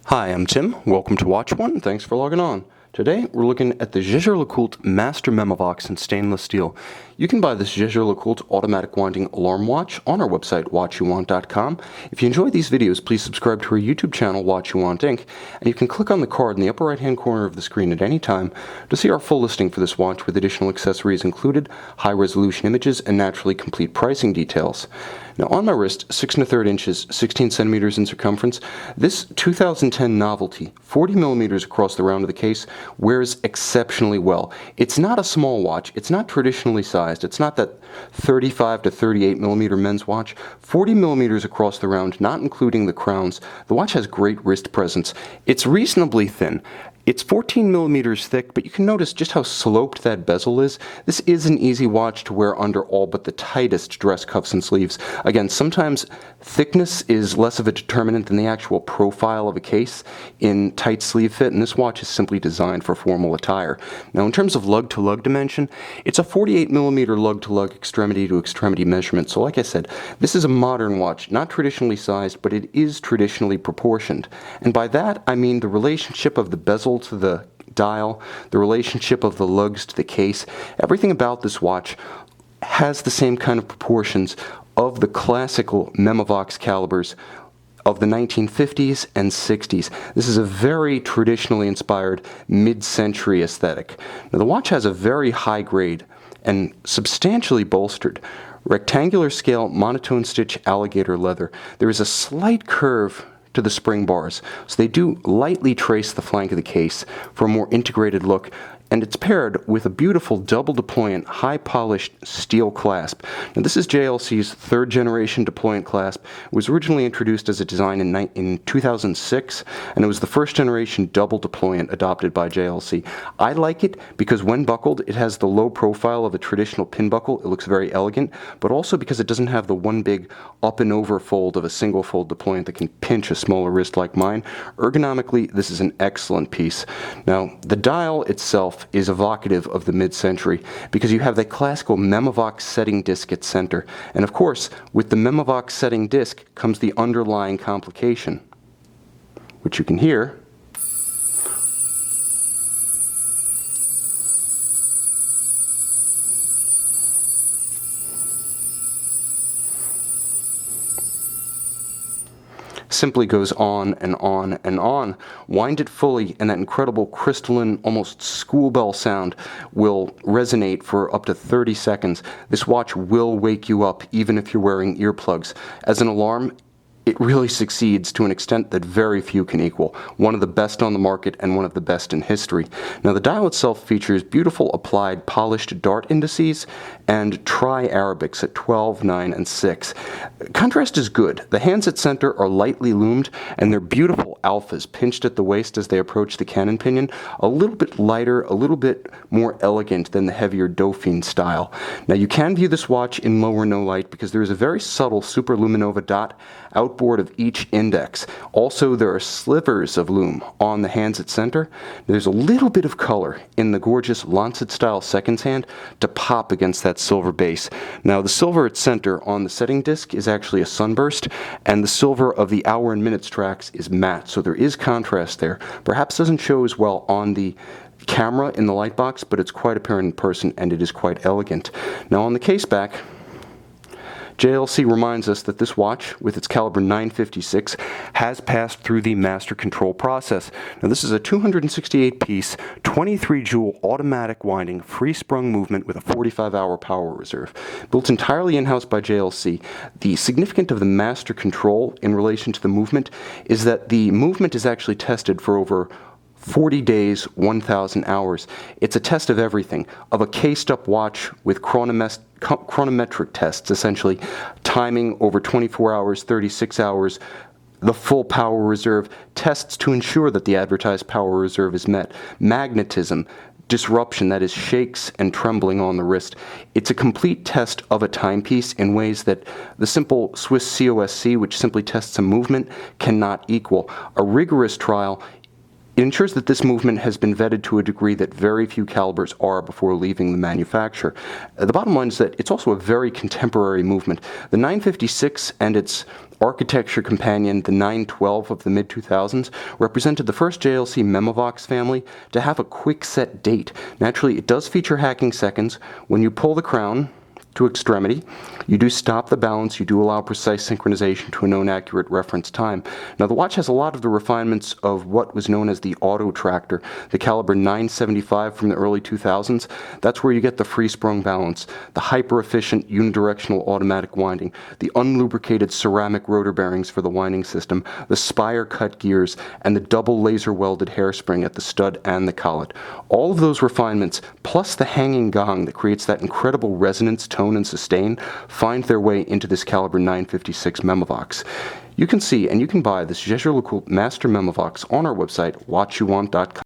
Hi, I'm Tim. Welcome to Watch One. Thanks for logging on. Today, we're looking at the Jaeger-LeCoultre Master Memovox in stainless steel. You can buy this Jaeger-LeCoultre automatic winding alarm watch on our website, watchyouwant.com. If you enjoy these videos, please subscribe to our YouTube channel, Watch You Want Inc., and you can click on the card in the upper right-hand corner of the screen at any time to see our full listing for this watch with additional accessories included, high-resolution images, and naturally complete pricing details. Now, on my wrist, 6 1/3 inches, 16 centimeters in circumference, this 2010 novelty, 40 millimeters across the round of the case, wears exceptionally well. It's not a small watch. It's not traditionally sized. It's not that 35 to 38 millimeter men's watch. 40 millimeters across the round, not including the crowns. The watch has great wrist presence. It's reasonably thin. It's 14 millimeters thick, but you can notice just how sloped that bezel is. This is an easy watch to wear under all but the tightest dress cuffs and sleeves. Again, sometimes thickness is less of a determinant than the actual profile of a case in tight sleeve fit, and this watch is simply designed for formal attire. Now, in terms of lug-to-lug dimension, it's a 48 millimeter lug-to-lug extremity-to-extremity measurement. So like I said, this is a modern watch, not traditionally sized, but it is traditionally proportioned. And by that, I mean the relationship of the bezel to the dial, the relationship of the lugs to the case. Everything about this watch has the same kind of proportions of the classical Memovox calibers of the 1950s and 60s. This is a very traditionally inspired mid-century aesthetic. Now, the watch has a very high grade and substantially bolstered rectangular scale monotone stitch alligator leather. There is a slight curve to the spring bars, so they do lightly trace the flank of the case for a more integrated look, and it's paired with a beautiful double deployant, high polished steel clasp. Now, this is JLC's third generation deployant clasp. It was originally introduced as a design in 2006, and it was the first generation double deployant adopted by JLC. I like it because when buckled, it has the low profile of a traditional pin buckle. It looks very elegant, but also because it doesn't have the one big up and over fold of a single fold deployant that can pinch a smaller wrist like mine. Ergonomically, this is an excellent piece. Now, the dial itself is evocative of the mid-century because you have the classical Memovox setting disc at center. And of course, with the Memovox setting disc comes the underlying complication, which you can hear. Simply goes on and on and on. Wind it fully, and that incredible crystalline, almost school bell sound will resonate for up to 30 seconds. This watch will wake you up even if you're wearing earplugs. As an alarm, it really succeeds to an extent that very few can equal. One of the best on the market and one of the best in history. Now, the dial itself features beautiful applied polished dart indices and tri-Arabics at 12, 9, and 6. Contrast is good. The hands at center are lightly loomed, and they're beautiful alphas pinched at the waist as they approach the cannon pinion, a little bit lighter, a little bit more elegant than the heavier Dauphine style. Now, you can view this watch in low or no light because there is a very subtle superluminova dot outboard of each index. Also, there are slivers of lume on the hands at center. There's a little bit of color in the gorgeous Lancet-style seconds hand to pop against that silver base. Now, the silver at center on the setting disc is actually a sunburst, and the silver of the hour and minutes tracks is matte, so there is contrast there. Perhaps doesn't show as well on the camera in the light box, but it's quite apparent in person, and it is quite elegant. Now, on the case back, JLC reminds us that this watch, with its caliber 956, has passed through the master control process. Now, this is a 268-piece, 23-joule automatic winding, free-sprung movement with a 45-hour power reserve. Built entirely in-house by JLC, the significance of the master control in relation to the movement is that the movement is actually tested for over 40 days, 1,000 hours. It's a test of everything, of a cased-up watch with chronometric tests, essentially timing over 24 hours, 36 hours, the full power reserve, tests to ensure that the advertised power reserve is met, magnetism, disruption, that is shakes and trembling on the wrist. It's a complete test of a timepiece in ways that the simple Swiss COSC, which simply tests a movement, cannot equal. A rigorous trial It ensures that this movement has been vetted to a degree that very few calibers are before leaving the manufacturer. The bottom line is that it's also a very contemporary movement. The 956 and its architecture companion, the 912 of the mid-2000s, represented the first JLC Memovox family to have a quick-set date. Naturally, it does feature hacking seconds. When you pull the crown to extremity, you do stop the balance, you do allow precise synchronization to a known accurate reference time. Now the watch has a lot of the refinements of what was known as the auto tractor, the caliber 975 from the early 2000s. That's where you get the free-sprung balance, the hyper-efficient unidirectional automatic winding, the unlubricated ceramic rotor bearings for the winding system, the spire-cut gears, and the double laser-welded hairspring at the stud and the collet. All of those refinements, plus the hanging gong that creates that incredible resonance, tone, and sustain, find their way into this caliber 956 Memovox. You can see and you can buy this Jaeger-LeCoultre Master Memovox on our website, watchyouvant.com.